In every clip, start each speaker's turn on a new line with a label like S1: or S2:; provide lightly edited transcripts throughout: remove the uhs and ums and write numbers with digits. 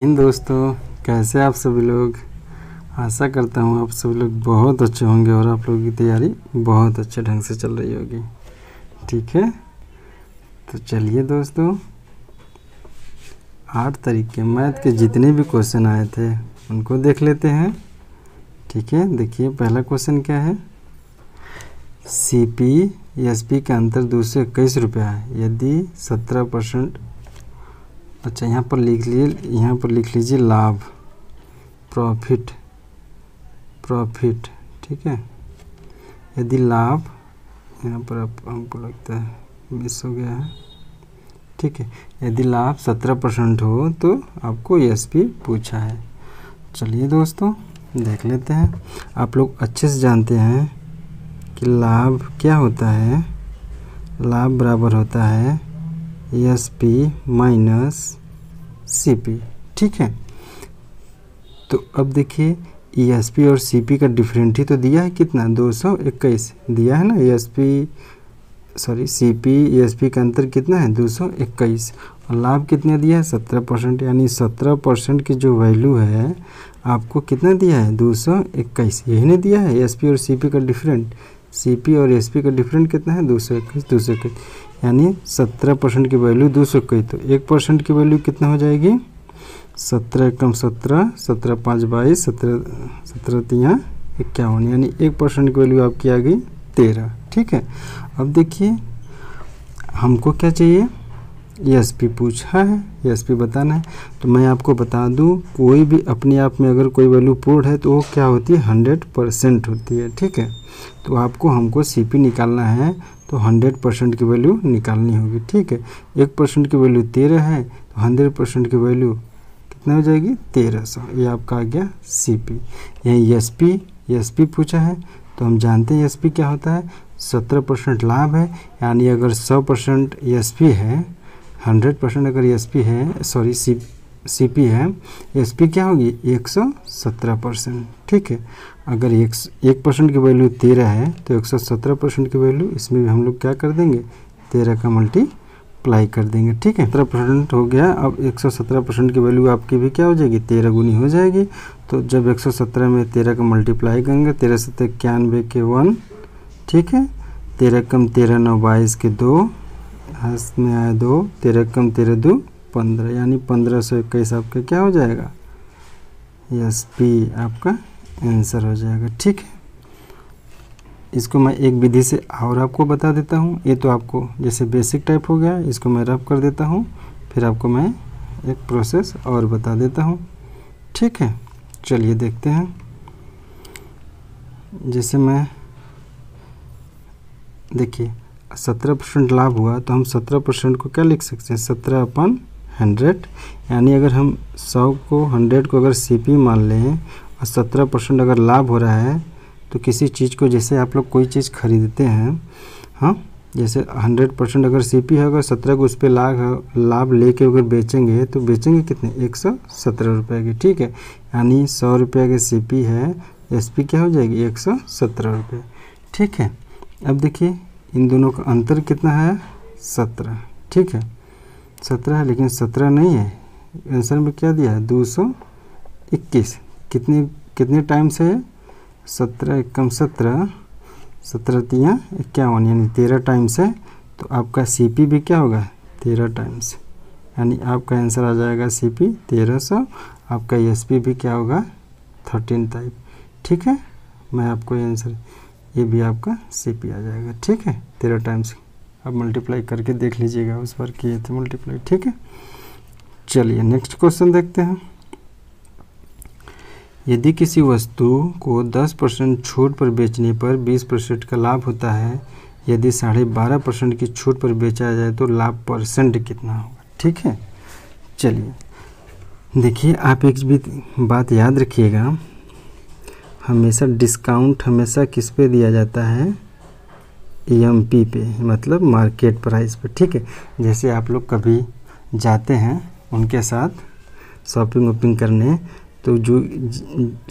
S1: इन दोस्तों, कैसे आप सभी लोग। आशा करता हूँ आप सभी लोग बहुत अच्छे होंगे और आप लोगों की तैयारी बहुत अच्छे ढंग से चल रही होगी। ठीक है, तो चलिए दोस्तों, 8 तारीख के मैथ के जितने भी क्वेश्चन आए थे उनको देख लेते हैं। ठीक है, देखिए पहला क्वेश्चन क्या है। CP SP का अंतर 221 रुपया है यदि 17%। अच्छा, यहाँ पर लिख लीजिए लाभ, प्रॉफिट। ठीक है, यदि लाभ, यहाँ पर हमको लगता है मिस हो गया है। ठीक है, यदि लाभ 17% हो तो आपको SP पूछा है। चलिए दोस्तों, देख लेते हैं। आप लोग अच्छे से जानते हैं कि लाभ क्या होता है। लाभ बराबर होता है SP माइनस CP। ठीक है, तो अब देखिए ESP और CP का डिफरेंट ही तो दिया है, कितना 221 दिया है ना। CP ESP का अंतर कितना है 221 और लाभ कितना दिया है 17%, यानी 17% की जो वैल्यू है आपको कितना दिया है 221। यही नहीं दिया है ESP और CP का डिफरेंट। CP और SP का डिफरेंट कितना है 221, यानी 17% की वैल्यू 221। तो 1% की वैल्यू कितना हो जाएगी 17 एकम 17, 17 5 22, 17 3 51, यानी 1% की वैल्यू आपकी आ गई 13। ठीक है, अब देखिए हमको क्या चाहिए, ESP पूछा है, ESP बताना है। तो मैं आपको बता दूं, कोई भी अपने आप में अगर कोई वैल्यू पूर्ण है तो वो क्या होती है 100% होती है। ठीक है, तो आपको हमको CP निकालना है तो 100% की वैल्यू निकालनी होगी। ठीक है, 1% की वैल्यू 13 है तो 100% की वैल्यू कितना हो जाएगी 1300। ये आपका आ गया CP। यही ESP पूछा है, तो हम जानते हैं ESP क्या होता है, 17% लाभ है, यानी अगर 100% ESP है, 100% अगर ESP है, CP है, SP क्या होगी 117%। ठीक है, अगर 1% की वैल्यू 13 है तो 117% की वैल्यू इसमें भी हम लोग क्या कर देंगे 13 का मल्टीप्लाई कर देंगे। ठीक है, 17% हो गया। अब 117% की वैल्यू आपकी भी क्या हो जाएगी 13 गुनी हो जाएगी। तो जब 117 में 13 का मल्टीप्लाई करेंगे, 13 7 91 के 1। ठीक है, 13 कम 13 9 22 के 2, हाथ में आया 2, 13 कम 13 2 15, यानी 1521 आपका क्या हो जाएगा SP आपका आंसर हो जाएगा। ठीक है, इसको मैं एक विधि से और आपको बता देता हूँ। ये तो आपको जैसे बेसिक टाइप हो गया, इसको मैं रफ कर देता हूँ, फिर आपको मैं एक प्रोसेस और बता देता हूँ। ठीक है, चलिए देखते हैं। जैसे मैं देखिए 17% लाभ हुआ तो हम 17% को क्या लिख सकते हैं 17/100, यानी अगर हम 100 को 100 को अगर CP मान लें और 17% अगर लाभ हो रहा है तो किसी चीज़ को, जैसे आप लोग कोई चीज़ खरीदते हैं, हाँ, जैसे 100% अगर CP है, अगर 17 को उस पर लाभ लेके अगर बेचेंगे तो बेचेंगे कितने 117 रुपये की। ठीक है, यानी 100 रुपये के CP है, SP क्या हो जाएगी 117 रुपये। ठीक है, अब देखिए इन दोनों का अंतर कितना है 17। ठीक है, 17 है, लेकिन 17 नहीं है, आंसर में क्या दिया है 221। कितने टाइम से है 17 एकम 17, 17 3 51, यानी 13 टाइम से। तो आपका CP भी क्या होगा 13 टाइम्स, यानी आपका आंसर आ जाएगा CP 1300। आपका SP भी क्या होगा 13 टाइप। ठीक है, मैं आपको आंसर, ये भी आपका CP आ जाएगा। ठीक है, 13 टाइम्स आप मल्टीप्लाई करके देख लीजिएगा, उस बार किए थे मल्टीप्लाई। ठीक है, चलिए नेक्स्ट क्वेश्चन देखते हैं। यदि किसी वस्तु को 10% छूट पर बेचने पर 20% का लाभ होता है, यदि 12.5% की छूट पर बेचा जाए तो लाभ परसेंट कितना होगा। ठीक है, चलिए देखिए, आप एक भी बात याद रखिएगा, हमेशा डिस्काउंट हमेशा किस पे दिया जाता है EMP पे, मतलब मार्केट प्राइस पे। ठीक है, जैसे आप लोग कभी जाते हैं उनके साथ शॉपिंग वॉपिंग करने, तो जो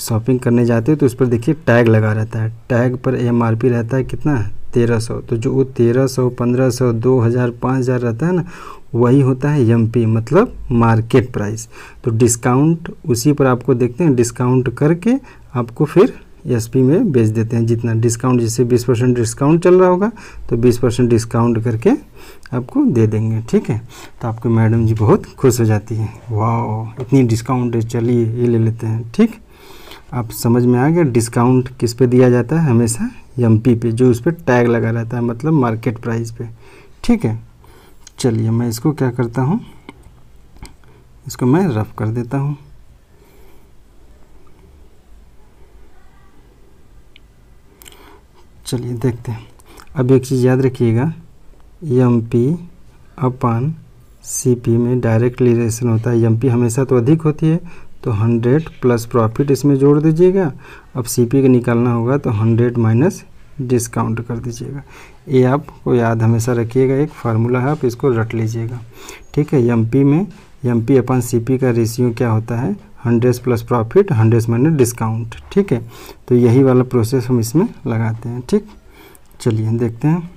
S1: शॉपिंग करने जाते हो तो उस पर देखिए टैग लगा रहता है, टैग पर MRP रहता है कितना 1300। तो जो वो 1300 1500 2000 5000 रहता है ना, वही होता है एमपी, मतलब मार्केट प्राइस। तो डिस्काउंट उसी पर आपको देखते हैं, डिस्काउंट करके आपको फिर एसपी में बेच देते हैं। जितना डिस्काउंट, जैसे 20% डिस्काउंट चल रहा होगा तो 20% डिस्काउंट करके आपको दे देंगे। ठीक है, तो आपके मैडम जी बहुत खुश हो जाती है, वाह इतनी डिस्काउंट है, चलिए ये ले लेते हैं। ठीक, आप समझ में आ गया डिस्काउंट किस पे दिया जाता है, हमेशा एमपी पे, जो उस पर टैग लगा रहता है, मतलब मार्केट प्राइस पे। ठीक है, चलिए मैं इसको क्या करता हूँ, इसको मैं रफ कर देता हूँ। चलिए देखते हैं। अब एक चीज़ याद रखिएगा, एमपी अपन सीपी में डायरेक्ट रिलेशन होता है। एमपी हमेशा तो अधिक होती है, तो 100 प्लस प्रॉफिट इसमें जोड़ दीजिएगा। अब सीपी का निकालना होगा तो 100 माइनस डिस्काउंट कर दीजिएगा। ये आपको याद हमेशा रखिएगा, एक फार्मूला है, आप इसको रट लीजिएगा। ठीक है, एमपी में एमपी अपन सीपी का रेशियो क्या होता है, 100 प्लस प्रॉफिट 100 माइनस डिस्काउंट। ठीक है, तो यही वाला प्रोसेस हम इसमें लगाते हैं। ठीक, चलिए देखते हैं।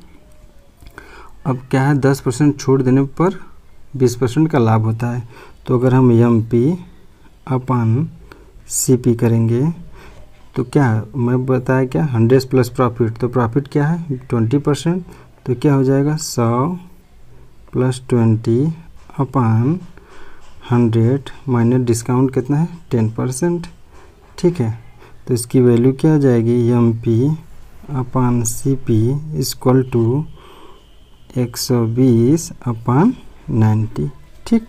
S1: अब क्या है, 10% छूट देने पर 20% का लाभ होता है। तो अगर हम एमपी अपन सीपी करेंगे तो क्या मैं बताया, क्या 100 प्लस प्रॉफिट, तो प्रॉफिट क्या है 20%, तो क्या हो जाएगा 100 प्लस 20 अपन 100 माइनस डिस्काउंट कितना है 10%। ठीक है, तो इसकी वैल्यू क्या आ जाएगी, एमपी अपन सीपी इक्वल टू 120 अपन 90। ठीक,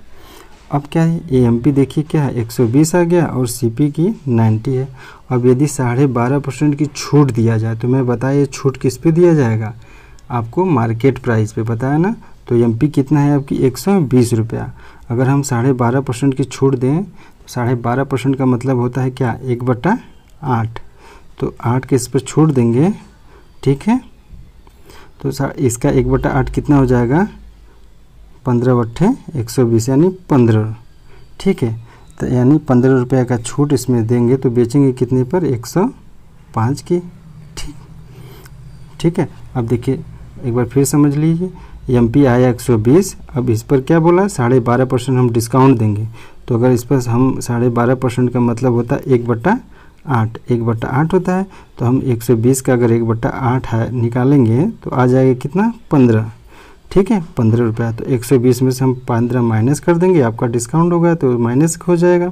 S1: अब क्या है, एमपी देखिए क्या है 120 आ गया और सीपी की 90 है। अब यदि 12.5% की छूट दिया जाए तो मैं बताया ये छूट किस पे दिया जाएगा, आपको मार्केट प्राइस पे बताया ना। तो एमपी कितना है आपकी 120 रुपया। अगर हम 12.5% की छूट दें तो 12.5% का मतलब होता है क्या, 1/8। तो 8 के इस पर छूट देंगे। ठीक है, तो इसका 1/8 कितना हो जाएगा, 15/120 यानी 15। ठीक है, तो यानी 15 रुपये का छूट इसमें देंगे तो बेचेंगे कितने पर, 105 की। ठीक है, अब देखिए एक बार फिर समझ लीजिए, एमपी आया 120, अब इस पर क्या बोला 12.5% हम डिस्काउंट देंगे। तो अगर इस पर हम 12.5% का मतलब होता है 1/8, 1/8 होता है। तो हम 120 का अगर 1/8 है निकालेंगे तो आ जाएगा कितना, 15। ठीक है, 15 रुपया। तो 120 में से हम 15 माइनस कर देंगे, आपका डिस्काउंट होगा तो माइनस हो जाएगा।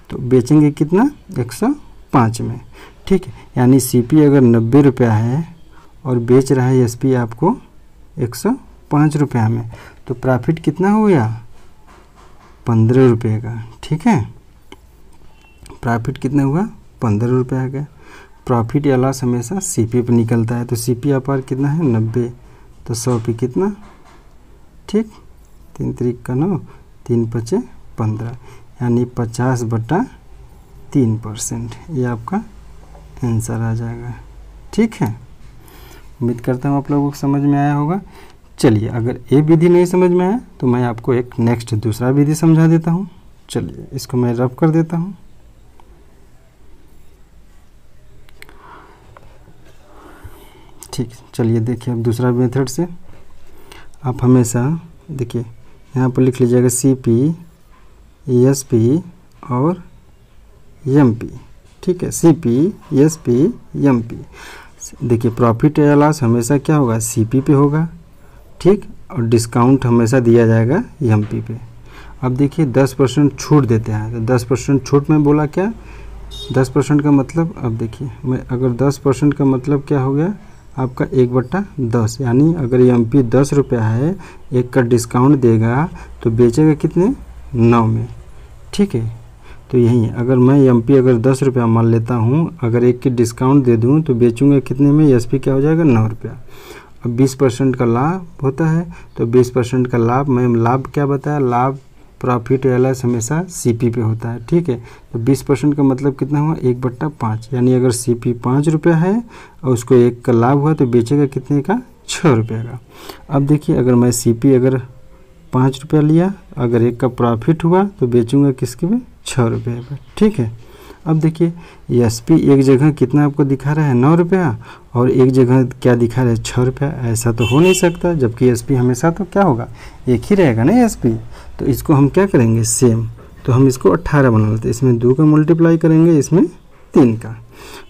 S1: तो बेचेंगे कितना, 105 में। ठीक है, यानी सीपी अगर 90 रुपया है और बेच रहा है एसपी आपको 105 रुपया में, तो प्रॉफिट कितना हो गया, 15 रुपये का। ठीक है, प्रॉफिट कितना हुआ, 15 रुपये आ गया। प्रॉफिट या लॉस हमेशा सीपी पर निकलता है। तो सीपी अपार कितना है 90, तो 100 पे कितना, ठीक 3 3 का 9, 3 5 15, यानी 50/3%। ये आपका आंसर आ जाएगा। ठीक है, उम्मीद करता हूँ आप लोगों को समझ में आया होगा। चलिए, अगर ये विधि नहीं समझ में आया तो मैं आपको एक नेक्स्ट दूसरा विधि समझा देता हूँ। चलिए इसको मैं रफ कर देता हूँ। ठीक, चलिए देखिए अब दूसरा मेथड से आप हमेशा देखिए यहाँ पर लिख लीजिएगा सीपी, एसपी और एमपी। ठीक है, सीपी, एसपी, एमपी। देखिए प्रॉफिट या लॉस हमेशा क्या होगा, सीपी पे होगा। ठीक, और डिस्काउंट हमेशा दिया जाएगा एमपी पे। अब देखिए 10% छूट देते हैं, तो 10% छूट में बोला क्या, 10% का मतलब, अब देखिए मैं अगर 10% का मतलब क्या हो गया आपका 1/10, यानी अगर एमपी 10 रुपया है, 1 का डिस्काउंट देगा तो बेचेगा कितने, 9 में। ठीक है, तो यही अगर मैं एमपी अगर 10 रुपया मान लेता हूँ, अगर 1 की डिस्काउंट दे दूँ तो बेचूंगा कितने में, एसपी क्या हो जाएगा 9 रुपया। अब 20% का लाभ होता है, तो 20% का लाभ, मैं लाभ क्या बताया, लाभ प्रॉफिट या लॉस हमेशा सीपी पे होता है। ठीक है, तो 20% का मतलब कितना हुआ, 1/5, यानी अगर सीपी 5 रुपया है और उसको 1 का लाभ हुआ तो बेचेगा कितने का, 6 रुपये का। अब देखिए अगर मैं सीपी अगर 5 रुपया लिया, अगर 1 का प्रॉफिट हुआ तो बेचूंगा किसके पे, 6 रुपये पे। ठीक है, अब देखिए एसपी एक जगह कितना आपको दिखा रहा है 9 रुपया और एक जगह क्या दिखा रहा है 6 रुपया। ऐसा तो हो नहीं सकता, जबकि एसपी हमेशा तो क्या होगा एक ही रहेगा ना एसपी। तो इसको हम क्या करेंगे सेम, तो हम इसको 18 बना लेते हैं। इसमें 2 का मल्टीप्लाई करेंगे, इसमें 3 का,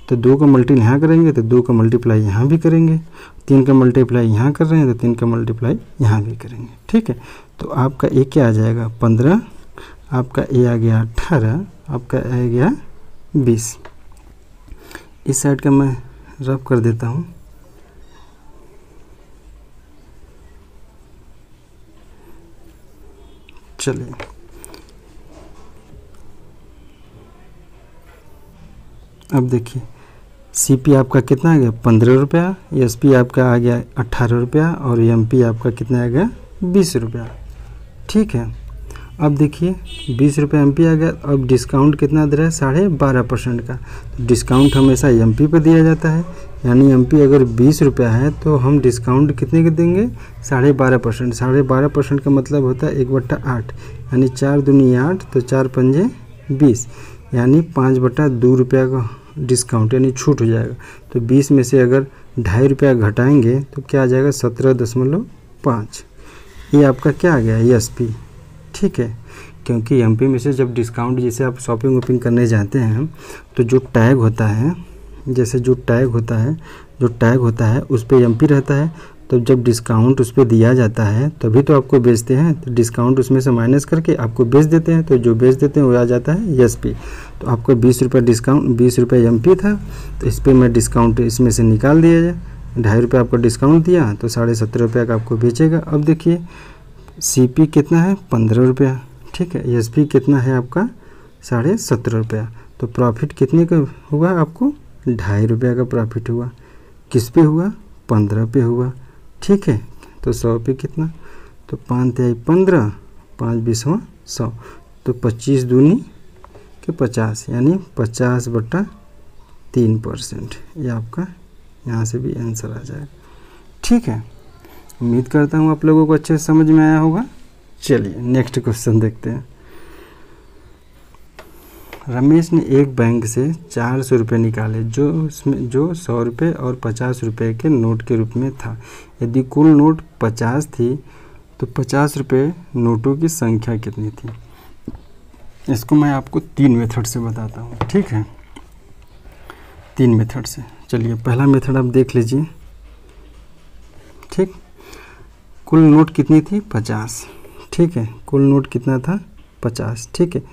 S1: तो 2 का मल्टी यहाँ करेंगे तो 2 का मल्टीप्लाई यहाँ भी करेंगे, 3 का मल्टीप्लाई यहाँ कर रहे हैं तो 3 का मल्टीप्लाई यहाँ भी करेंगे। ठीक है, तो आपका ए क्या आ जाएगा 15, आपका ए आ गया 18, आपका आ गया 20। इस साइड का मैं रफ कर देता हूँ। चलिए अब देखिए सीपी आपका कितना आ गया 15 रुपया, एसपी आपका आ गया 18 रुपया और एमपी आपका कितना आ गया 20 रुपया। ठीक है, अब देखिए 20 रुपये एमपी आ गया। अब डिस्काउंट कितना दे रहा है 12.5% का, तो डिस्काउंट हमेशा एमपी पर दिया जाता है, यानी एमपी अगर 20 रुपया है तो हम डिस्काउंट कितने के देंगे 12.5%। 12.5% का मतलब होता है 1/8, यानी 4 दूनी 8, तो 4 पंजे 20, यानी 5/2 रुपया का डिस्काउंट यानी छूट हो जाएगा। तो 20 में से अगर 2.5 रुपया घटाएंगे तो क्या आ जाएगा 17.5। ये आपका क्या आ गया एसपी। ठीक है, क्योंकि एमपी में से जब डिस्काउंट, जैसे आप शॉपिंग वॉपिंग करने जाते हैं तो जो टैग होता है, जैसे जो टैग होता है उस पर एमपी रहता है, तो जब डिस्काउंट उस पर दिया जाता है तभी तो आपको बेचते हैं, तो डिस्काउंट उसमें से माइनस करके आपको बेच देते हैं, तो जो बेच देते हैं वो आ जाता है एसपी। तो आपको 20 रुपये डिस्काउंट, 20 रुपये एमपी था, तो इस पर मैं डिस्काउंट इसमें से निकाल दिया जाए, 2.5 रुपये आपको डिस्काउंट दिया तो 17.5 रुपये का आपको बेचेगा। अब देखिए सीपी कितना है 15 रुपया, ठीक है, एसपी कितना है आपका 17.5 रुपया, तो प्रॉफिट कितने का हुआ आपको 2.5 रुपया का प्रॉफिट हुआ। किस पे हुआ 15 पे हुआ। ठीक है, तो 100 पे कितना, तो 5 तिहाई 15, 5 बीसवां 100, तो 25 दूनी के 50, यानी 50/3%। ये आपका यहाँ से भी आंसर आ जाएगा। ठीक है, उम्मीद करता हूँ आप लोगों को अच्छे से समझ में आया होगा। चलिए नेक्स्ट क्वेश्चन देखते हैं। रमेश ने एक बैंक से 400 रुपये निकाले जो 100 रुपये और 50 रुपये के नोट के रूप में था। यदि कुल नोट 50 थी तो 50 रुपये नोटों की संख्या कितनी थी। इसको मैं आपको 3 मेथड से बताता हूँ। ठीक है, 3 मेथड से। चलिए पहला मेथड आप देख लीजिए। ठीक, कुल नोट कितनी थी 50। ठीक है, कुल नोट कितना था 50। ठीक है,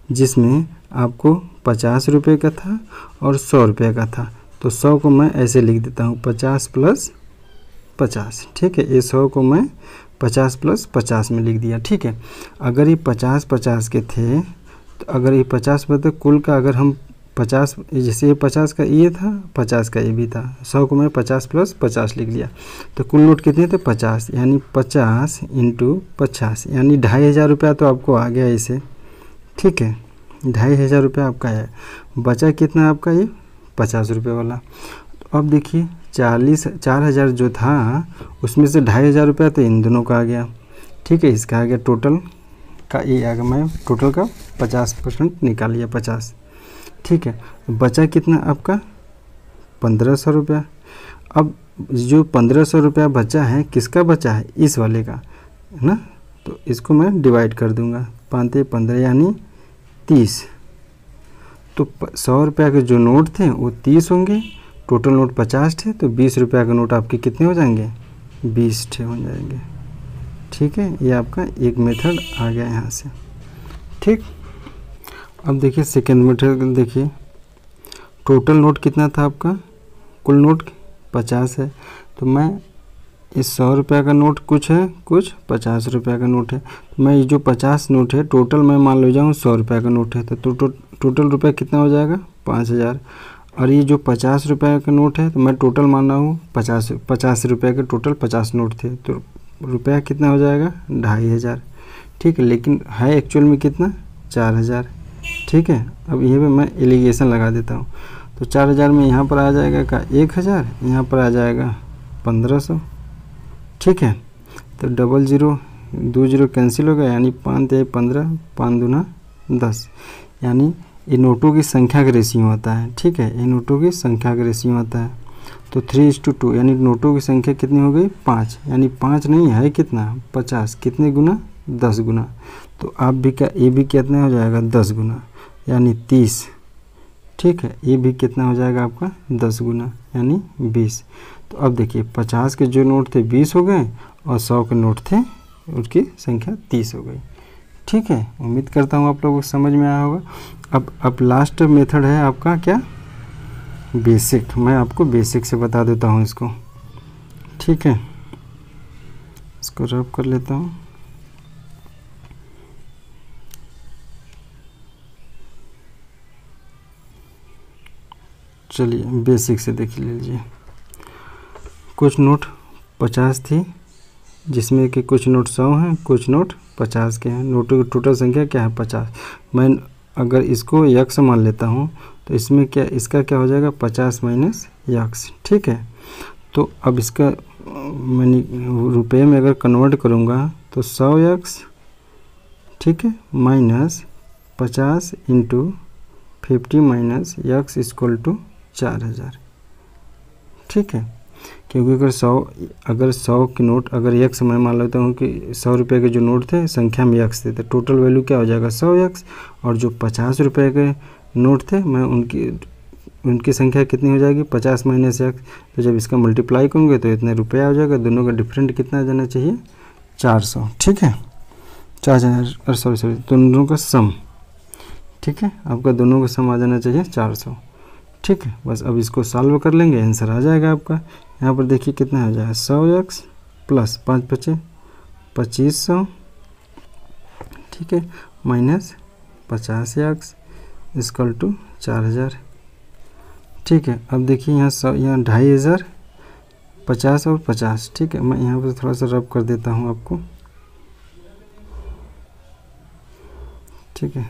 S1: जिसमें आपको 50 रुपये का था और 100 रुपये का था, तो 100 को मैं ऐसे लिख देता हूँ 50 + 50। ठीक है, ये 100 को मैं 50 + 50 में लिख दिया। ठीक है, अगर ये 50 के थे, तो अगर ये 50 मतलब कुल का, अगर हम 50, जैसे ये 50 का ये था, 50 का ये भी था, 100 को मैं 50 + 50 लिख लिया, तो कुल नोट कितने थे 50, यानी 50 × 50, यानी 2,500 रुपया तो आपको आ गया इसे। ठीक है, 2,500 रुपया आपका है। बचा कितना आपका ये 50 रुपये वाला। तो अब देखिए 4,000 जो था उसमें से 2,500 रुपया तो इन दोनों का आ गया। ठीक है, इसका आ गया टोटल का, ये आ गया, मैं टोटल का 50% निकाल लिया 50। ठीक है, बचा कितना आपका 1,500 रुपया। अब जो 1,500 रुपया बचा है किसका बचा है, इस वाले का है ना, तो इसको मैं डिवाइड कर दूंगा, 5 × 15 यानी 30। तो 100 रुपया के जो नोट थे वो 30 होंगे, टोटल नोट 50 थे, तो 20 रुपया के नोट आपके कितने हो जाएंगे 20 ठे हो जाएंगे। ठीक है, ये आपका एक मेथड आ गया यहाँ से। ठीक, अब देखिए सेकेंड मेथड देखिए। टोटल नोट कितना था आपका, कुल नोट 50 है, तो मैं इस 100 रुपया का नोट कुछ है, कुछ 50 रुपया का नोट है, तो मैं ये जो 50 नोट है टोटल मैं मान लो जाऊँ 100 रुपया का नोट है, तो टोटल रुपया कितना हो जाएगा 5,000। और ये जो 50 रुपया का नोट है तो मैं टोटल मान रहा हूँ 50 रुपये के टोटल 50 नोट थे, तो रुपया कितना हो जाएगा 2,500। ठीक है, लेकिन है एक्चुअल में कितना 4,000। ठीक है, अब ये भी मैं एलिगेशन लगा देता हूँ, तो 4,000 में यहाँ पर आ जाएगा का 1,000, यहाँ पर आ जाएगा 1,500। ठीक है, तो 00 2 0 कैंसिल हो गया, यानी 5 × 15, 5 दूना 10, यानी ये नोटों की संख्या का रेशियो होता है, ठीक है, ये नोटों की संख्या का रेशियो होता है। तो 3:2 यानी नोटों की संख्या कितनी हो गई 5, यानी 5 नहीं है कितना 50, कितने गुना 10 गुना। तो आप भी क्या ये भी कितना हो जाएगा 10 गुना यानी 30, ठीक है, ये भी कितना हो जाएगा आपका 10 गुना यानी 20। तो अब देखिए 50 के जो नोट थे 20 हो गए और 100 के नोट थे उसकी संख्या 30 हो गई, ठीक है। उम्मीद करता हूँ आप लोगों को समझ में आया होगा। अब लास्ट मेथड है आपका क्या बेसिक। मैं आपको बेसिक से बता देता हूँ इसको, ठीक है। इसको रब कर लेता हूँ। चलिए बेसिक से देख लीजिए। कुछ नोट 50 थी जिसमें कि कुछ नोट 100 हैं, कुछ नोट 50 के हैं। नोटों की टोटल संख्या क्या है 50। मैं अगर इसको यक्स मान लेता हूँ तो इसमें क्या इसका क्या हो जाएगा 50 माइनस यक्स, ठीक है। तो अब इसका मैं रुपये में अगर कन्वर्ट करूँगा तो 100 यक्स, ठीक है, minus 50 into 50 minus x equal to 4000, ठीक है। क्योंकि अगर 100 के नोट अगर यक्स मैं मान लेता हूँ कि 100 रुपये के जो नोट थे संख्या में यक्स थे, तो टोटल वैल्यू क्या हो जाएगा 100 यक्स। और जो 50 रुपये के नोट थे मैं उनकी संख्या कितनी हो जाएगी 50 माइनस यक्स। तो जब इसका मल्टीप्लाई करूँगे तो इतने रुपया हो जाएगा। दोनों का डिफरेंट कितना जाना चाहिए 400, ठीक है, 4000 सॉरी दोनों का सम, ठीक है, आपका दोनों का सम आ जाना चाहिए 400, ठीक है। बस अब इसको सॉल्व कर लेंगे आंसर आ जाएगा आपका। यहाँ पर देखिए कितना हो जाएगा 100 यक्स प्लस 5 बचे 2500, ठीक है, माइनस 50 यक्स इक्वल टू 4000, ठीक है। अब देखिए यहाँ 2500 50 और 50, ठीक है। मैं यहाँ पर थोड़ा सा रब कर देता हूँ आपको, ठीक है,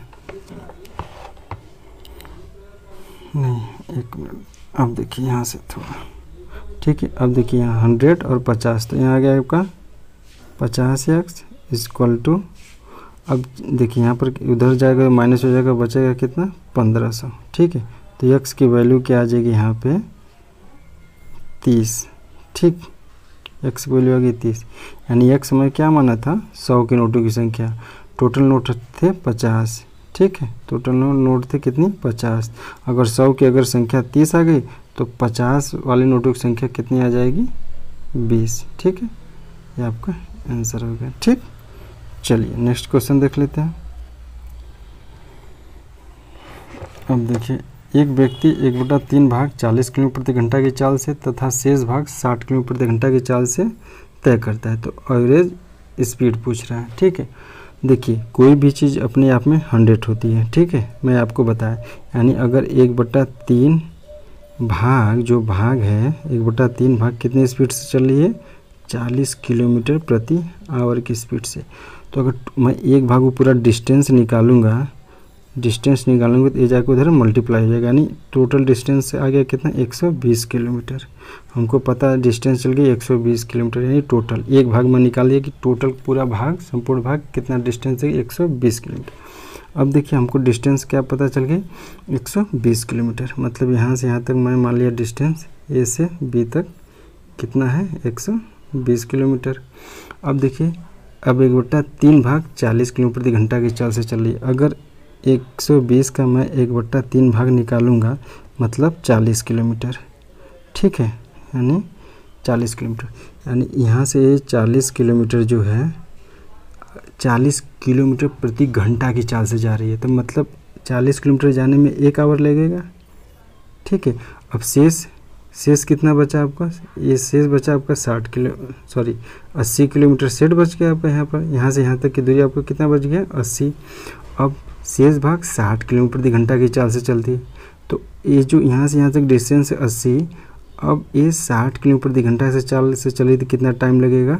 S1: नहीं एक मिनट। अब देखिए यहाँ से थोड़ा, ठीक है। अब देखिए यहाँ 100 और 50, तो यहाँ आ गया आपका 50 एक्स इक्वल टू, अब देखिए यहाँ पर उधर जाएगा माइनस हो जाएगा, बचेगा कितना 1500, ठीक है। तो एक्स की वैल्यू क्या आ जाएगी यहाँ पे 30, ठीक, एक्स की वैल्यू आ गई 30। यानी एक्स में क्या माना था 100 के नोटों की संख्या, टोटल नोट थे 50, ठीक है, टोटल नोट थे कितनी 50। अगर 100 की अगर संख्या 30 आ गई तो 50 वाले नोटों की संख्या कितनी आ जाएगी 20, ठीक है। ये आपका आंसर हो गया, ठीक। चलिए नेक्स्ट क्वेश्चन देख लेते हैं। अब देखिए एक व्यक्ति 1/3 भाग 40 किलोमीटर प्रति घंटा की चाल से तथा शेष भाग 60 किलोमीटर प्रति घंटा की चाल से तय करता है। तो एवरेज स्पीड पूछ रहा है, ठीक है। देखिए कोई भी चीज़ अपने आप में 100 होती है, ठीक है, मैं आपको बताया। यानी अगर 1/3 भाग जो भाग है 1/3 भाग कितने स्पीड से चल रही है 40 किलोमीटर प्रति आवर की स्पीड से। तो अगर मैं एक भाग को पूरा डिस्टेंस निकालूंगा तो ये जाकर उधर मल्टीप्लाई हो जाएगा। यानी टोटल डिस्टेंस से आ गया कितना 120 किलोमीटर। हमको पता है डिस्टेंस चल गई 120 किलोमीटर, यानी टोटल एक भाग में निकाल दिया कि टोटल पूरा भाग संपूर्ण भाग कितना डिस्टेंस है 120 किलोमीटर। अब देखिए हमको डिस्टेंस क्या पता चल गई 120 किलोमीटर। मतलब यहाँ से यहाँ तक मैं मान लिया डिस्टेंस ए से बी तक कितना है 120 किलोमीटर। अब देखिए अब 1/3 भाग 40 किलोमीटर प्रति घंटा की चाल से चल रही है। अगर 120 का मैं 1/3 भाग निकालूंगा मतलब 40 किलोमीटर, ठीक है, यानी 40 किलोमीटर। यानी यहाँ से 40 किलोमीटर जो है 40 किलोमीटर प्रति घंटा की चाल से जा रही है। तो मतलब 40 किलोमीटर जाने में 1 आवर लगेगा, ठीक है। अब शेष कितना बचा आपका, ये शेष बचा आपका 80 किलोमीटर सेट बच गया आपका। यहाँ से यहाँ तक की दूरी आपको कितना बच गया 80। अब शेष भाग 60 किलोमीटर प्रति घंटा की चाल से चलती है। तो ये जो यहाँ से यहाँ तक डिस्टेंस है 80, अब ये 60 किलोमीटर प्रति घंटा से चाल से चली तो कितना टाइम लगेगा,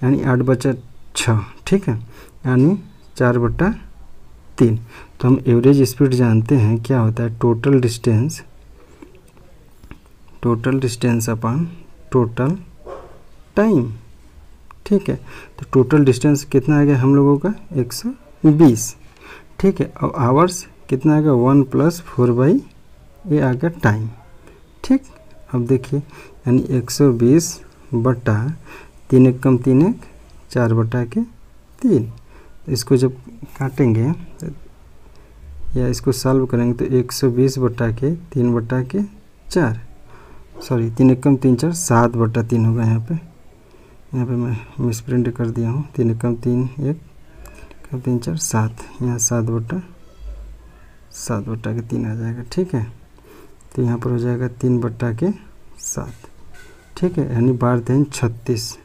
S1: यानी 8 बचा 6, ठीक है, यानी 4/3। तो हम एवरेज स्पीड जानते हैं क्या होता है total distance upon total time, ठीक है। तो टोटल डिस्टेंस कितना आ गया हम लोगों का 120, ठीक है। और आवर्स कितना आएगा 1 + 4 ये आ गया टाइम। ठीक, अब देखिए यानी 120 बटा 3 × 3 = 4 बटा के 3। इसको जब काटेंगे या इसको सॉल्व करेंगे तो 120 बटा के 3 बटा के 4, सॉरी 3 × 3 = 7 बटा 3 होगा। यहाँ पे मैं मिसप्रिंट कर दिया हूँ। 3 × 3 1 × 3 = 7, यहाँ 7 बटा के 3 आ जाएगा। ठीक है, तो यहाँ पर हो जाएगा 3 बटा के 7। ठीक है, यानी 12×3 = 36,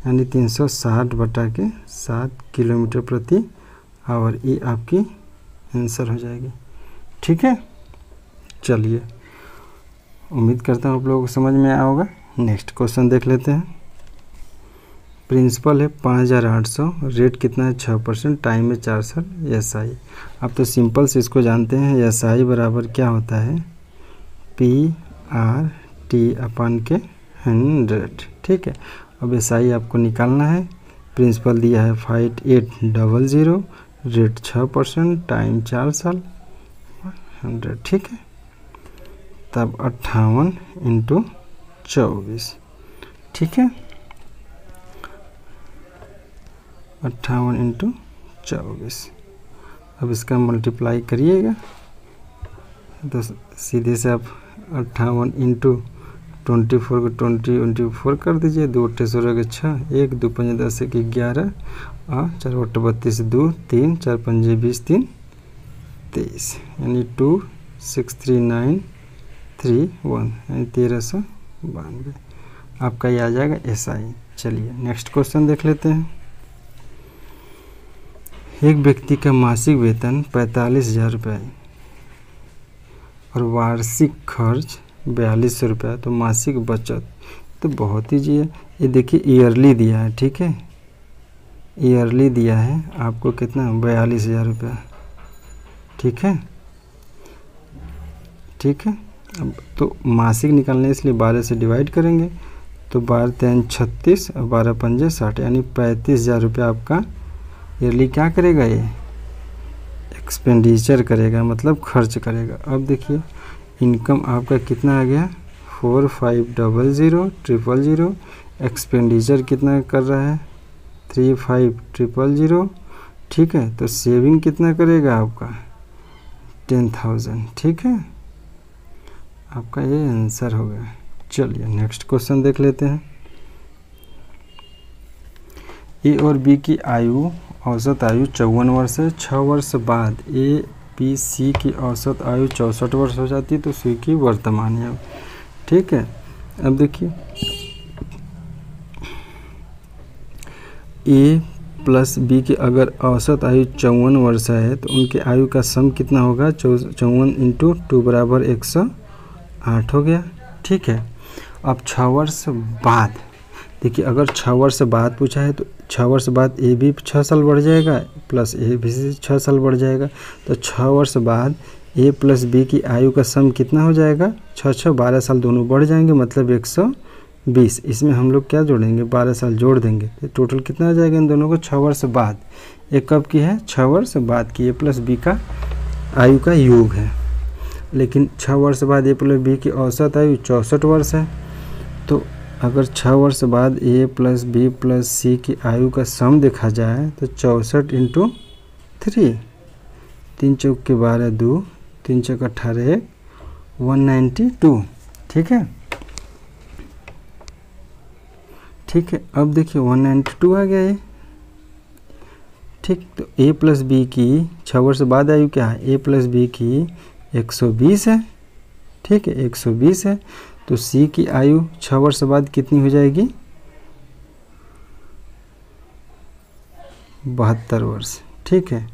S1: यानी 360 बटा के 7 किलोमीटर प्रति आवर। ये आपकी आंसर हो जाएगी। ठीक है, चलिए उम्मीद करता हूँ आप लोगों को समझ में आया होगा। नेक्स्ट क्वेश्चन देख लेते हैं। प्रिंसिपल है 5800, रेट कितना है 6%, टाइम है 4 साल, SI। अब तो सिंपल से इसको जानते हैं, SI बराबर क्या होता है PR/T/100। ठीक है, अब SI आपको निकालना है। प्रिंसिपल दिया है 5800, रेट 6%, टाइम 4 साल, 100। ठीक है, तब 58 × 24। ठीक है, 58 × 24। अब इसका मल्टीप्लाई करिएगा तो सीधे से आप 58 × 24 को 24 कर दीजिए। 2 × 16 = 6, 1 2 5 10 1 11 और 4 × 8 32 2 3 4 5 20 3 23, यानी 2639331, यानी 1392 आपका ये आ जाएगा SI। चलिए नेक्स्ट क्वेश्चन देख लेते हैं। एक व्यक्ति का मासिक वेतन 45,000 रुपये और वार्षिक खर्च 4200 रुपये, तो मासिक बचत तो बहुत ही जी है। ये देखिए ईयरली दिया है। ठीक है, ईयरली दिया है आपको कितना 42,000 रुपये। ठीक है, ठीक है, अब तो मासिक निकालने इसलिए 12 से डिवाइड करेंगे तो 12 × 3 = 36 और 12 × 5 = 60, यानी 35,000 रुपये आपका ईयरली क्या करेगा, ये एक्सपेंडिचर करेगा, मतलब खर्च करेगा। अब देखिए इनकम आपका कितना आ गया 450000, एक्सपेंडिचर कितना कर रहा है 3500। ठीक है, तो सेविंग कितना करेगा आपका 10,000। ठीक है, आपका ये आंसर हो गया। चलिए नेक्स्ट क्वेश्चन देख लेते हैं। ए और बी की आयु औसत आयु 54 वर्ष है। 6 वर्ष बाद ए बी सी की औसत आयु 64 वर्ष हो जाती है, तो सी की वर्तमान आयु। ठीक है, अब देखिए ए प्लस बी की अगर औसत आयु 54 वर्ष है तो उनके आयु का सम कितना होगा 54 × 2 = 108 हो गया। ठीक है, अब 6 वर्ष बाद देखिए, अगर 6 वर्ष बाद पूछा है तो 6 वर्ष बाद ए भी 6 साल बढ़ जाएगा प्लस ए भी 6 साल बढ़ जाएगा, तो 6 वर्ष बाद ए प्लस बी की आयु का सम कितना हो जाएगा 6 6 12 साल दोनों बढ़ जाएंगे, मतलब 120। इसमें हम लोग क्या जोड़ेंगे 12 साल जोड़ देंगे, तो टोटल कितना आ जाएगा इन दोनों को 6 वर्ष बाद। एक कब की है 6 वर्ष बाद की ए प्लस बी का आयु का योग है, लेकिन 6 वर्ष बाद ए प्लस बी की औसत आयु 64 वर्ष है। तो अगर 6 वर्ष बाद ए प्लस बी प्लस सी की आयु का सम देखा जाए तो 64 × 3, 3 चौक के 12 2, 3 चौक 18 192। ठीक है, ठीक है, अब देखिए 192 आ गया ये। ठीक, तो ए प्लस बी की 6 वर्ष बाद आयु क्या है ए प्लस बी की 120 है। ठीक है, 120 है, तो सी की आयु 6 वर्ष बाद कितनी हो जाएगी 72 वर्ष। ठीक है,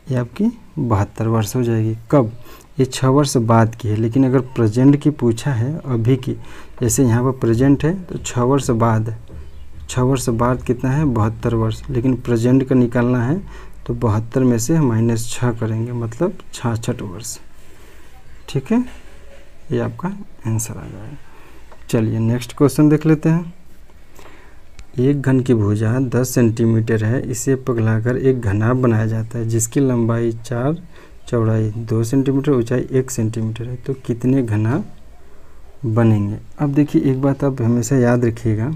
S1: ये आपकी 72 वर्ष हो जाएगी। कब, ये 6 वर्ष बाद की है, लेकिन अगर प्रेजेंट की पूछा है अभी की, जैसे यहाँ पर प्रेजेंट है तो 6 वर्ष बाद, 6 वर्ष बाद कितना है 72 वर्ष, लेकिन प्रेजेंट का निकालना है तो 72 में से -6 करेंगे, मतलब 66 वर्ष। ठीक है, ये आपका आंसर आ जाएगा। चलिए नेक्स्ट क्वेश्चन देख लेते हैं। एक घन की भुजा 10 सेंटीमीटर है, इसे पिघलाकर एक घनाभ बनाया जाता है जिसकी लंबाई 4 चौड़ाई 2 सेंटीमीटर, ऊंचाई 1 सेंटीमीटर है, तो कितने घनाभ बनेंगे। अब देखिए एक बात आप हमेशा याद रखिएगा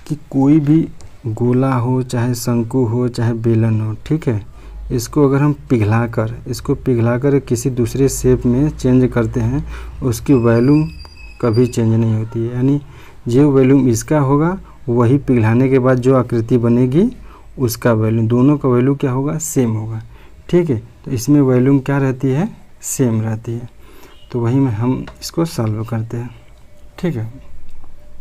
S1: कि कोई भी गोला हो, चाहे शंकु हो, चाहे बेलन हो, ठीक है, इसको अगर हम पिघला कर किसी दूसरे शेप में चेंज करते हैं, उसकी वॉल्यूम कभी चेंज नहीं होती है। यानी जो वॉल्यूम इसका होगा वही पिघलाने के बाद जो आकृति बनेगी उसका वॉल्यूम, दोनों का वॉल्यूम क्या होगा, सेम होगा। ठीक है, तो इसमें वॉल्यूम क्या रहती है, सेम रहती है। तो वही में हम इसको सॉल्व करते हैं। ठीक है,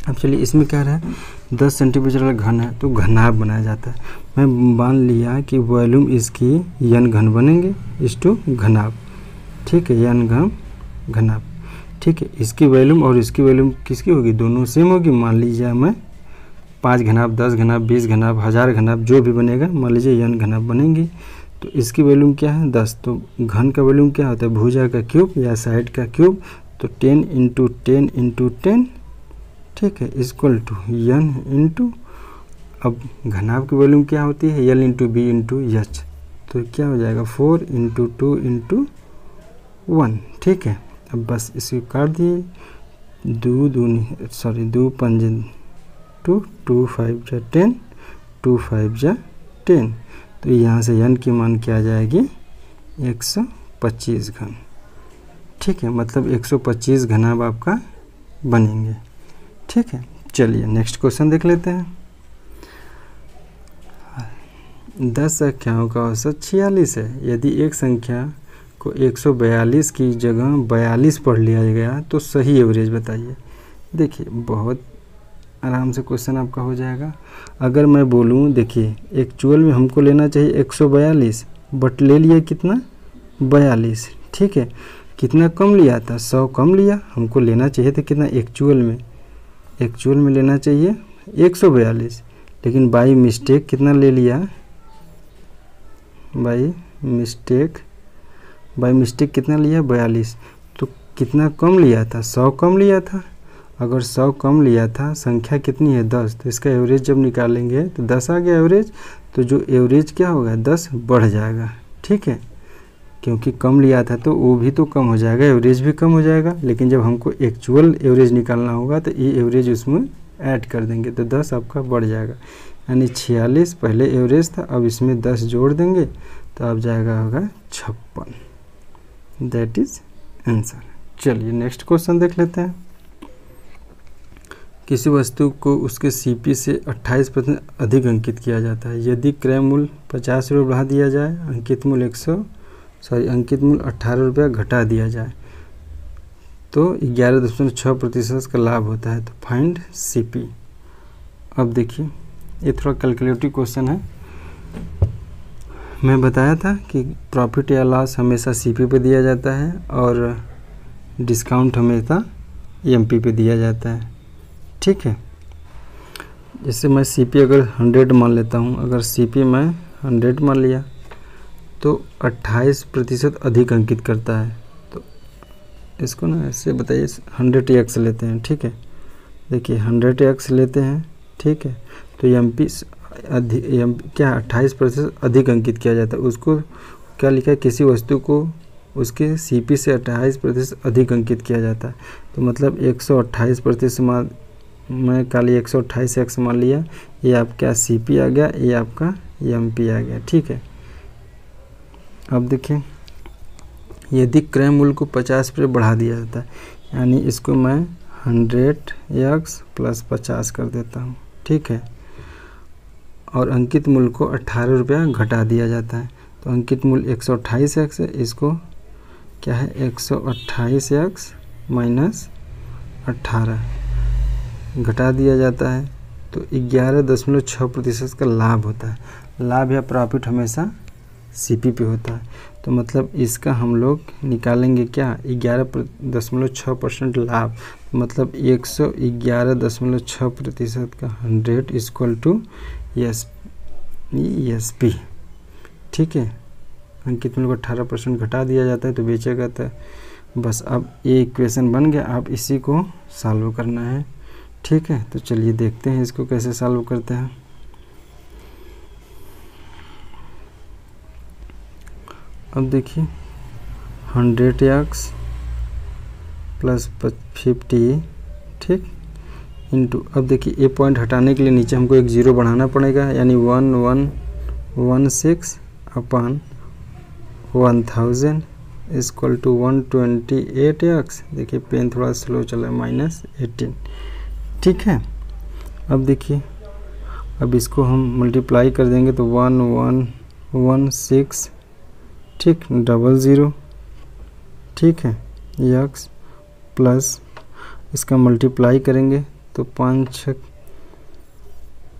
S1: अब चलिए इसमें क्या रहा है, 10 सेंटीमीटर वाला घन है तो घनाभ बनाया जाता है। मैं मान लिया कि वॉल्यूम इसकी n घन बनेंगे इस टू घनाभ। ठीक है, n घन घनाभ। ठीक है, इसकी वॉल्यूम और इसकी वॉल्यूम किसकी होगी, दोनों सेम होगी। मान लीजिए मैं 5 घनाभ, 10 घनाभ, 20 घनाभ, 1000 घनाभ जो भी बनेगा, मान लीजिए n घनाभ बनेंगी। तो इसकी वॉल्यूम क्या है, 10। तो घन का वॉल्यूम क्या होता है, भुजा का क्यूब या साइड का क्यूब। तो 10 × 10 × 10, ठीक है, इक्वल टू n इंटू, अब घनाभ की वॉल्यूम क्या होती है, L × B × H। तो क्या हो जाएगा 4 × 2 × 1। ठीक है, अब बस इसे काट दिए, 2 पंजे 2, 2 5 जा 10, 2 5 जा 10। तो यहाँ से n की मान क्या आ जाएगी, 125 घन। ठीक है, मतलब 125 घनाभ आपका बनेंगे। ठीक है, चलिए नेक्स्ट क्वेश्चन देख लेते हैं। 10 संख्याओं का औसत 46 है। यदि एक संख्या को 142 की जगह 42 पढ़ लिया गया तो सही एवरेज बताइए। देखिए बहुत आराम से क्वेश्चन आपका हो जाएगा। अगर मैं बोलूँ, देखिए एक्चुअल में हमको लेना चाहिए 142, बट ले लिया कितना, 42। ठीक है, कितना कम लिया था, 100 कम लिया। हमको लेना चाहिए था कितना, एक्चुअल में लेना चाहिए 142, लेकिन बाई मिस्टेक कितना ले लिया, बाई मिस्टेक कितना लिया, 42। तो कितना कम लिया था, 100 कम लिया था। अगर 100 कम लिया था, संख्या कितनी है 10, तो इसका एवरेज जब निकालेंगे तो 10 आ गया एवरेज। तो जो एवरेज क्या होगा, 10 बढ़ जाएगा। ठीक है, क्योंकि कम लिया था तो वो भी तो कम हो जाएगा, एवरेज भी कम हो जाएगा। लेकिन जब हमको एक्चुअल एवरेज निकालना होगा तो ये एवरेज उसमें ऐड कर देंगे, तो 10 आपका बढ़ जाएगा। यानी 46 पहले एवरेज था, अब इसमें 10 जोड़ देंगे तो अब जाएगा होगा 56। That is answer. चलिए नेक्स्ट क्वेश्चन देख लेते हैं। किसी वस्तु को उसके सीपी से 28% अधिक अंकित किया जाता है। यदि क्रय मूल्य 50 रुपये बढ़ा दिया जाए, अंकित मूल्य 18 रुपया घटा दिया जाए तो 11.6% का लाभ होता है। तो फाइंड सीपी। अब देखिए ये थोड़ा कैलकुलेटिव क्वेश्चन है। मैं बताया था कि प्रॉफिट या लॉस हमेशा सीपी पे दिया जाता है और डिस्काउंट हमेशा एमपी पे दिया जाता है। ठीक है, जैसे मैं सीपी अगर 100 मान लेता हूँ, अगर सीपी मैं 100 मान लिया तो 28% अधिक अंकित करता है। तो इसको ना ऐसे बताइए 100x लेते हैं। ठीक है, देखिए 100x लेते हैं। ठीक है, तो एमपी क्या 28% अधिक अंकित किया जाता है। उसको क्या लिखा है, किसी वस्तु को उसके सीपी से 28% अधिक अंकित किया जाता है। तो मतलब 128% मैं काली 128x मान लिया, ये आपका सीपी आ गया, ये आपका एमपी आ गया। ठीक है, अब देखिए यदि क्रय मूल्य को 50 बढ़ा दिया जाता है, यानी इसको मैं 100x + 50 कर देता हूँ। ठीक है, और अंकित मूल्य को 18 रुपया घटा दिया जाता है। तो अंकित मूल्य 128x है, इसको क्या है 128x - 18 घटा दिया जाता है। तो 11.6% का लाभ होता है। लाभ या प्रॉफिट हमेशा सीपी पे होता है। तो मतलब इसका हम लोग निकालेंगे क्या, 11.6% लाभ। मतलब 111.6% का 100 = ESP। ठीक है, अंकित मूल्य को 18% घटा दिया जाता है तो बेचेगा। तो बस अब ये इक्वेशन बन गया, आप इसी को सॉल्व करना है। ठीक है, तो चलिए देखते हैं इसको कैसे सॉल्व करते हैं। अब देखिए 100x प्लस 50, ठीक, इंटू, अब देखिए ये पॉइंट हटाने के लिए नीचे हमको एक ज़ीरो बढ़ाना पड़ेगा, यानी 1116 अपॉन 1000 इक्वल टू 128x। देखिए पेन थोड़ा स्लो चला है, -18, ठीक है। अब देखिए, अब इसको हम मल्टीप्लाई कर देंगे तो 1116, ठीक, 00, ठीक है, x प्लस इसका मल्टीप्लाई करेंगे तो 5 6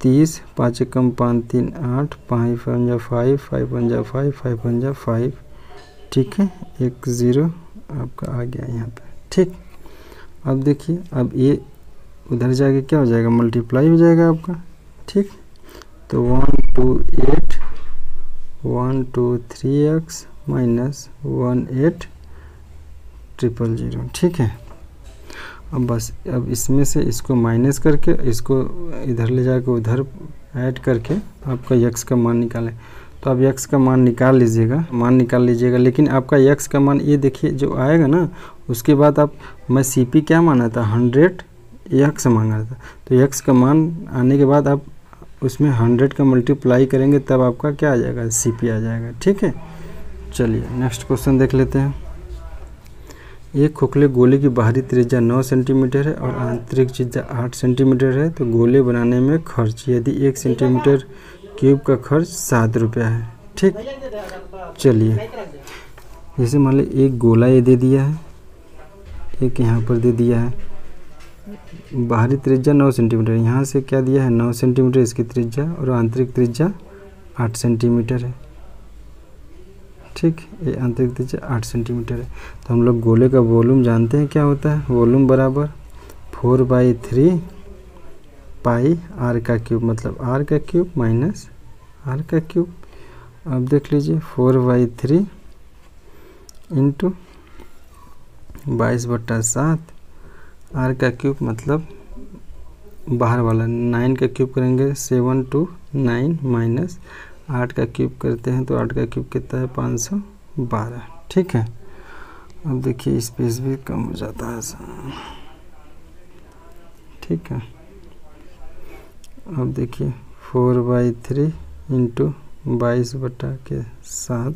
S1: 30, 5 एकम 5 3 8, 5 पंजा 5, 5 पंजा 5, 5 पंजा 5, ठीक है, एक ज़ीरो आपका आ गया यहाँ पे, ठीक। अब देखिए, अब ये उधर जाके क्या हो जाएगा, मल्टीप्लाई हो जाएगा आपका, ठीक। तो 123x माइनस 18000, ठीक है। अब बस, अब इसमें से इसको माइनस करके इसको इधर ले जाकर उधर ऐड करके आपका x का मान निकालें। तो आप x का मान निकाल लीजिएगा, लेकिन आपका x का मान ये देखिए जो आएगा ना, उसके बाद आप, मैं CP क्या माना था, 100x मांगा था, तो x का मान आने के बाद आप उसमें 100 का मल्टीप्लाई करेंगे तब आपका क्या आ जाएगा, CP आ जाएगा, ठीक है। चलिए नेक्स्ट क्वेश्चन देख लेते हैं। एक खोखले गोले की बाहरी त्रिज्या 9 सेंटीमीटर है और आंतरिक त्रिज्या 8 सेंटीमीटर है, तो गोले बनाने में खर्च, यदि 1 सेंटीमीटर क्यूब का खर्च 7 रुपया है, ठीक। चलिए, जैसे मान ली एक गोला ये दे दिया है, एक यहाँ पर दे दिया है, बाहरी त्रिज्या 9 सेंटीमीटर, यहाँ से क्या दिया है, 9 सेंटीमीटर इसकी त्रिज्या, और आंतरिक त्रिज्या 8 सेंटीमीटर है, ठीक। ये आंतरिक त्रिज्या 8 सेंटीमीटर है। तो हम लोग गोले का वॉल्यूम जानते हैं क्या होता है, वॉल्यूम बराबर 4/3 पाई r का क्यूब, मतलब r का क्यूब माइनस r का क्यूब। अब देख लीजिए 4/3 इंटू 22/7, r का क्यूब मतलब बाहर वाला 9 का क्यूब करेंगे 7 to 9 माइनस 8 का क्यूब करते हैं तो 8 का क्यूब कितना है, 512, ठीक है। अब देखिए स्पेस भी कम हो जाता है, ठीक है। अब देखिए 4/3 इंटू 22/7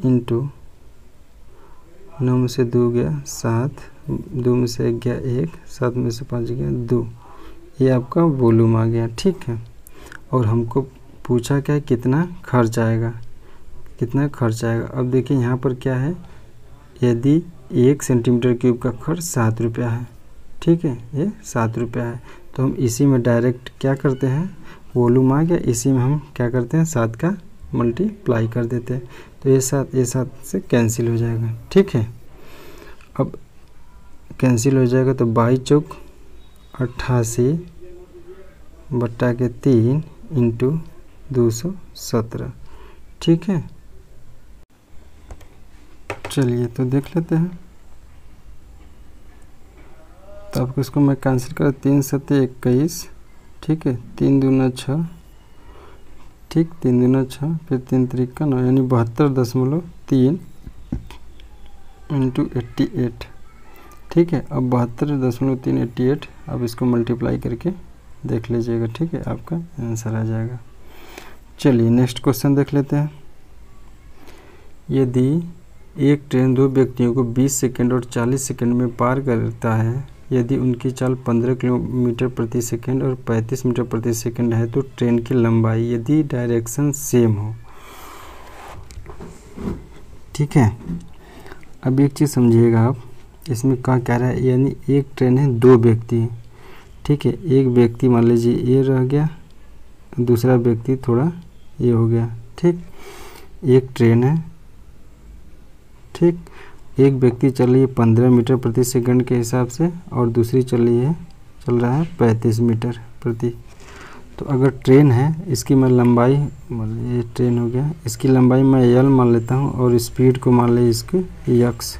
S1: इंटू 9 में से 2 गया 7, 2 में से 1 गया 1, 7 में से 5 गया 2, ये आपका वॉल्यूम आ गया, ठीक है। और हमको पूछा क्या है, कितना खर्च आएगा, अब देखिए यहाँ पर क्या है, यदि 1 सेंटीमीटर क्यूब का खर्च 7 रुपया है, ठीक है, ये 7 रुपया है, तो हम इसी में डायरेक्ट क्या करते हैं, वॉल्यूम आ गया, इसी में हम क्या करते हैं, 7 का मल्टीप्लाई कर देते हैं, तो ये 7 से कैंसिल हो जाएगा, ठीक है। अब कैंसिल हो जाएगा तो 22 चौक 88/3 इंटू 217, ठीक है। चलिए तो देख लेते हैं। तो आपको इसको मैं कैंसिल कर, 3 7 21, ठीक है, 3 दूना 6, ठीक, 3 दूना 6, फिर 3 3 9, यानी 72.3 इंटू 88, ठीक है। अब 72.388, अब इसको मल्टीप्लाई करके देख लीजिएगा, ठीक है, आपका आंसर आ जाएगा। चलिए नेक्स्ट क्वेश्चन देख लेते हैं। यदि एक ट्रेन 2 व्यक्तियों को 20 सेकंड और 40 सेकंड में पार करता है, यदि उनकी चाल 15 किलोमीटर प्रति सेकंड और 35 मीटर प्रति सेकंड है, तो ट्रेन की लंबाई यदि डायरेक्शन सेम हो, ठीक है। अब एक चीज़ समझिएगा आप, इसमें क्या कह रहा है, यानी एक ट्रेन है 2 व्यक्ति, ठीक है, एक व्यक्ति मान लीजिए ये रह गया, दूसरा व्यक्ति थोड़ा ये हो गया, ठीक। एक ट्रेन है, ठीक, एक व्यक्ति चल रही है 15 मीटर प्रति सेकंड के हिसाब से और दूसरी चल रहा है 35 मीटर प्रति। तो अगर ट्रेन है, इसकी मैं लंबाई, ये ट्रेन हो गया, इसकी लंबाई मैं l मान लेता हूँ और स्पीड को मान ले इसकी x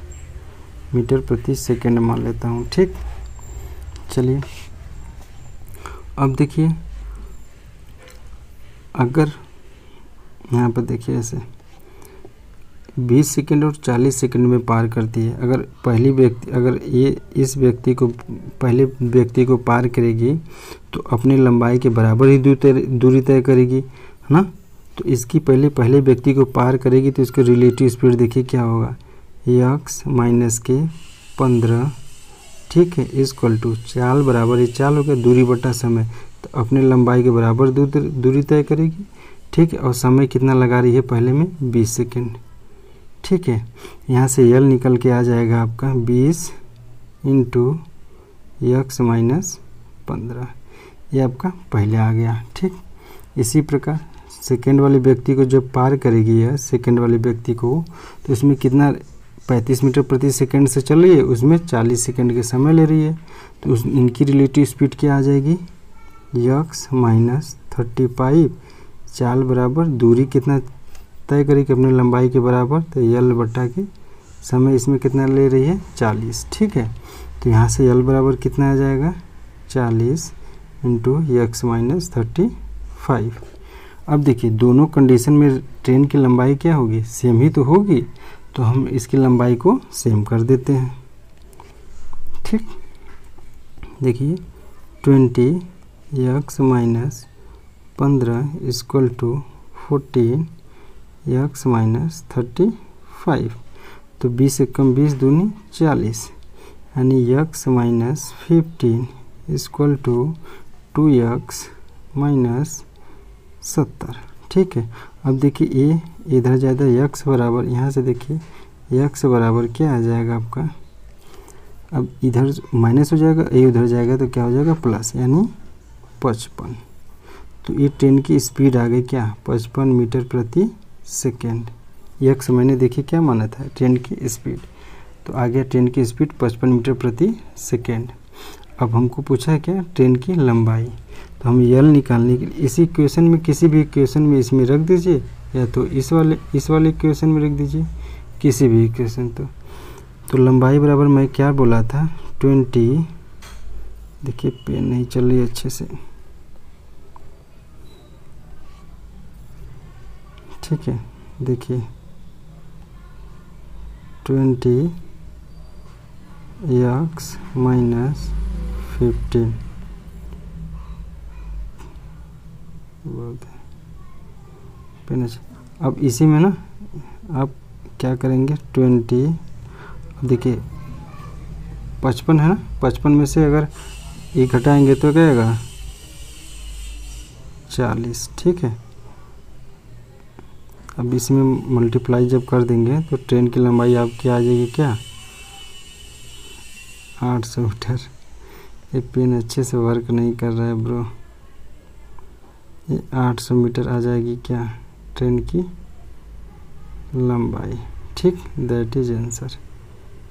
S1: मीटर प्रति सेकंड मान लेता हूँ, ठीक। चलिए अब देखिए, अगर यहाँ पर देखिए ऐसे 20 सेकंड और 40 सेकंड में पार करती है। अगर ये इस व्यक्ति को पहले व्यक्ति को पार करेगी तो अपनी लंबाई के बराबर ही दूरी तय करेगी, है ना। तो इसकी पहले व्यक्ति को पार करेगी तो इसका रिलेटिव स्पीड देखिए क्या होगा, x माइनस के 15, ठीक है, इक्वल टू चाल बराबर, ये चाल हो गया दूरी बटा समय, तो अपने लंबाई के बराबर दूरी तय करेगी, ठीक है। और समय कितना लगा रही है पहले में 20 सेकेंड, ठीक है। यहाँ से यल निकल के आ जाएगा आपका 20 इंटू x माइनस 15, ये आपका पहले आ गया, ठीक। इसी प्रकार सेकेंड वाले व्यक्ति को जब पार करेगी है सेकेंड वाले व्यक्ति को, तो इसमें कितना 35 मीटर प्रति सेकंड से चल रही है, उसमें 40 सेकंड के समय ले रही है, तो इनकी रिलेटिव स्पीड क्या आ जाएगी, x माइनस 35, चाल बराबर दूरी कितना तय करेगी अपनी लंबाई के बराबर, तो यल बटा के समय इसमें कितना ले रही है 40, ठीक है। तो यहाँ से यल बराबर कितना आ जाएगा 40 इंटू x माइनस 35। अब देखिए दोनों कंडीशन में ट्रेन की लंबाई क्या होगी, सेम ही तो होगी, तो हम इसकी लंबाई को सेम कर देते हैं, ठीक। देखिए 20 x minus 15 equal to 14 x minus 35, तो 20 से कम 20 दूनी 40, यानी x minus 15 equal to 2x minus 70, ठीक है। अब देखिए ये इधर जाएगा x बराबर, यहाँ से देखिए x बराबर क्या आ जाएगा आपका, अब इधर माइनस हो जाएगा, ये उधर जाएगा तो क्या हो जाएगा प्लस, यानी 55। तो ये ट्रेन की स्पीड आ गई क्या 55 मीटर प्रति सेकेंड। x मैंने देखिए क्या माना था ट्रेन की स्पीड, तो आ गया ट्रेन की स्पीड 55 मीटर प्रति सेकेंड। अब हमको पूछा है क्या ट्रेन की लंबाई, तो हम यल निकालने के लिए इसी इक्वेशन में किसी भी इक्वेशन में इसमें रख दीजिए, या तो इस वाले इक्वेशन में रख दीजिए, किसी भी इक्वेशन। तो लंबाई बराबर मैं क्या बोला था 20, देखिए पेन नहीं चल रही अच्छे से, ठीक है। देखिए 20 x माइनस 15 पेन। अब इसी में ना आप क्या करेंगे 20, अब देखिए 55 है ना, 55 में से अगर ये घटाएंगे तो क्या आएगा 40, ठीक है। अब इसमें मल्टीप्लाई जब कर देंगे तो ट्रेन की लंबाई आपकी आ जाएगी क्या 800 मीटर। ये पेन अच्छे से वर्क नहीं कर रहा है ब्रो, ये 800 मीटर आ जाएगी क्या ट्रेन की लंबाई, ठीक। दैट इज आंसर,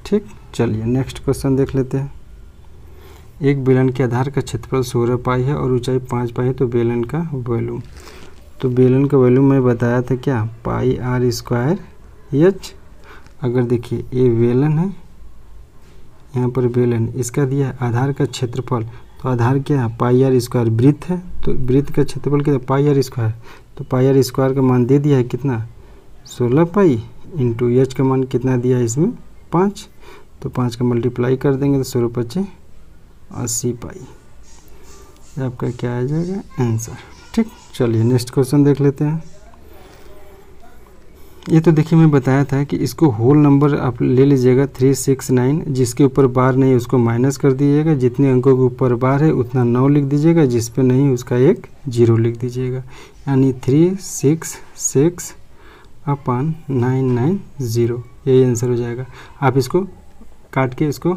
S1: ठीक। चलिए नेक्स्ट क्वेश्चन देख लेते हैं। एक बेलन के आधार का क्षेत्रफल 16 पाई है और ऊंचाई 5 पाई है, तो बेलन का वॉल्यूम, तो बेलन का वॉल्यूम मैं बताया था क्या पाई आर स्क्वायर एच। अगर देखिए ये बेलन है, यहाँ पर बेलन, इसका दिया है आधार का क्षेत्रफल, तो आधार क्या है पाई आर स्क्वायर, वृत्त है तो वृत्त का क्षेत्रफल क्या है पाई आर स्क्वायर, तो पाई आर स्क्वायर का मान दे दिया है कितना 16 पाई इंटू एच का मान कितना दिया है इसमें 5, तो 5 का मल्टीप्लाई कर देंगे तो 16 × 5 80 पाई, आपका क्या आ जाएगा आंसर, ठीक। चलिए नेक्स्ट क्वेश्चन देख लेते हैं। ये तो देखिए मैं बताया था कि इसको होल नंबर आप ले लीजिएगा 369, जिसके ऊपर बार नहीं उसको माइनस कर दीजिएगा, जितने अंकों के ऊपर बार है उतना 9 लिख दीजिएगा, जिस पे नहीं उसका एक 0 लिख दीजिएगा, यानी 366 अपन 990, यही आंसर हो जाएगा। आप इसको काट के इसको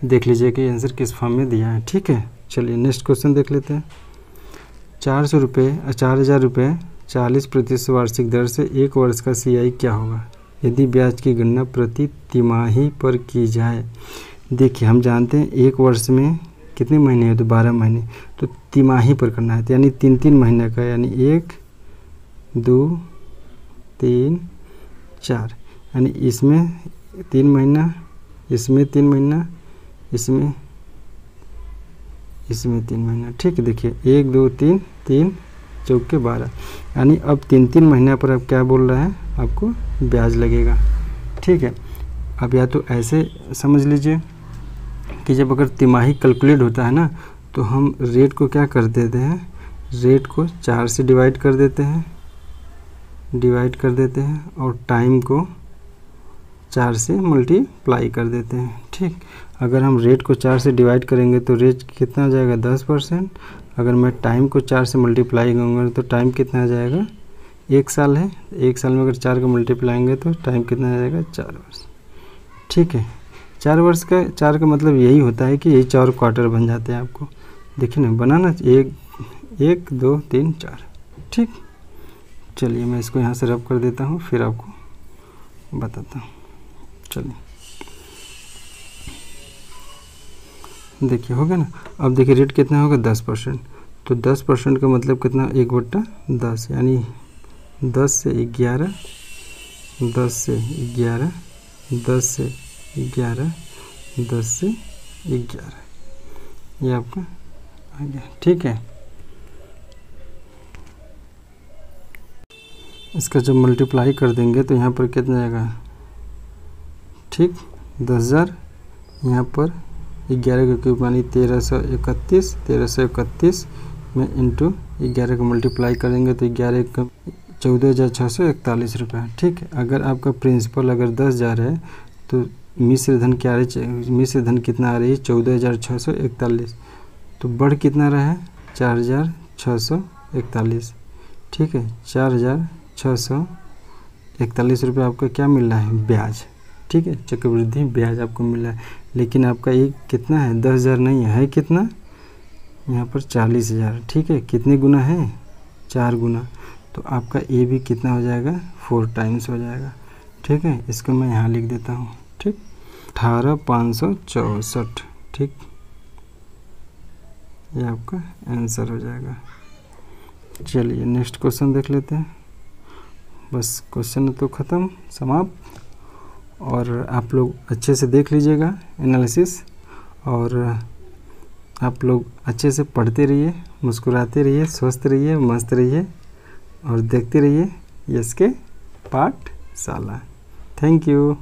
S1: देख लीजिए कि आंसर किस फॉर्म में दिया है, ठीक है। चलिए नेक्स्ट क्वेश्चन देख लेते हैं। 4,000 रुपये 40% वार्षिक दर से 1 वर्ष का CI क्या होगा यदि ब्याज की गणना प्रति तिमाही पर की जाए। देखिए हम जानते हैं 1 वर्ष में कितने महीने हैं, तो 12 महीने, तो तिमाही पर करना है, तो यानी 3 महीने का, यानी 1 2 3 4, यानी इसमें 3 महीना, इसमें 3 महीना, इसमें 3 महीना, ठीक है। देखिए 1 2 3 3 चौके 12, यानी अब 3 महीना पर अब क्या बोल रहा है आपको ब्याज लगेगा। ठीक है, अब या तो ऐसे समझ लीजिए कि जब अगर तिमाही कैलकुलेट होता है ना, तो हम रेट को क्या कर देते हैं, रेट को 4 से डिवाइड कर देते हैं और टाइम को 4 से मल्टीप्लाई कर देते हैं। ठीक, अगर हम रेट को 4 से डिवाइड करेंगे तो रेट कितना आ जाएगा 10%। अगर मैं टाइम को 4 से मल्टीप्लाई करूँगा तो टाइम कितना आ जाएगा, 1 साल है, 1 साल में अगर 4 को मल्टीप्लाएंगे तो टाइम कितना आ जाएगा 4 वर्ष। ठीक है, 4 वर्ष का 4 का मतलब यही होता है कि यही 4 क्वार्टर बन जाते हैं। आपको देखिए ना बनाना 1 2 3 4। ठीक, चलिए मैं इसको यहाँ से रब कर देता हूँ, फिर आपको बताता हूँ। चलिए देखिए हो गया ना। अब देखिए रेट कितना होगा 10%, तो 10% का मतलब कितना 1/10, यानी 10 से 11, 10 से 11, 10 से 11, 10 से 11, ये आपका आ गया। ठीक है, इसका जब मल्टीप्लाई कर देंगे तो यहाँ पर कितना आएगा, ठीक 10,000, यहाँ पर 11 का क्यूब यानी 1331 में इंटू 11 का मल्टीप्लाई करेंगे तो 11 का 14,641 रुपये। ठीक है, अगर आपका प्रिंसिपल अगर 10,000 है तो मिश्र धन क्या है, मिश्र धन कितना आ रही है 14,641, तो बढ़ कितना रहा है 4,641। ठीक है, 4,641 रुपये आपका क्या मिल रहा है, ब्याज। ठीक है, चक्रवृद्धि ब्याज आपको मिल रहा है। लेकिन आपका ये कितना है 10,000 नहीं है, कितना यहाँ पर 40,000। ठीक है, कितने गुना है 4 गुना, तो आपका ये भी कितना हो जाएगा 4 टाइम्स हो जाएगा। ठीक है, इसको मैं यहाँ लिख देता हूँ। ठीक, 18,564। ठीक, ये आपका आंसर हो जाएगा। चलिए नेक्स्ट क्वेश्चन देख लेते हैं। बस क्वेश्चन तो ख़त्म, समाप्त। और आप लोग अच्छे से देख लीजिएगा एनालिसिस, और आप लोग अच्छे से पढ़ते रहिए, मुस्कुराते रहिए, स्वस्थ रहिए, मस्त रहिए और देखते रहिए यस के पाठशाला। Thank you.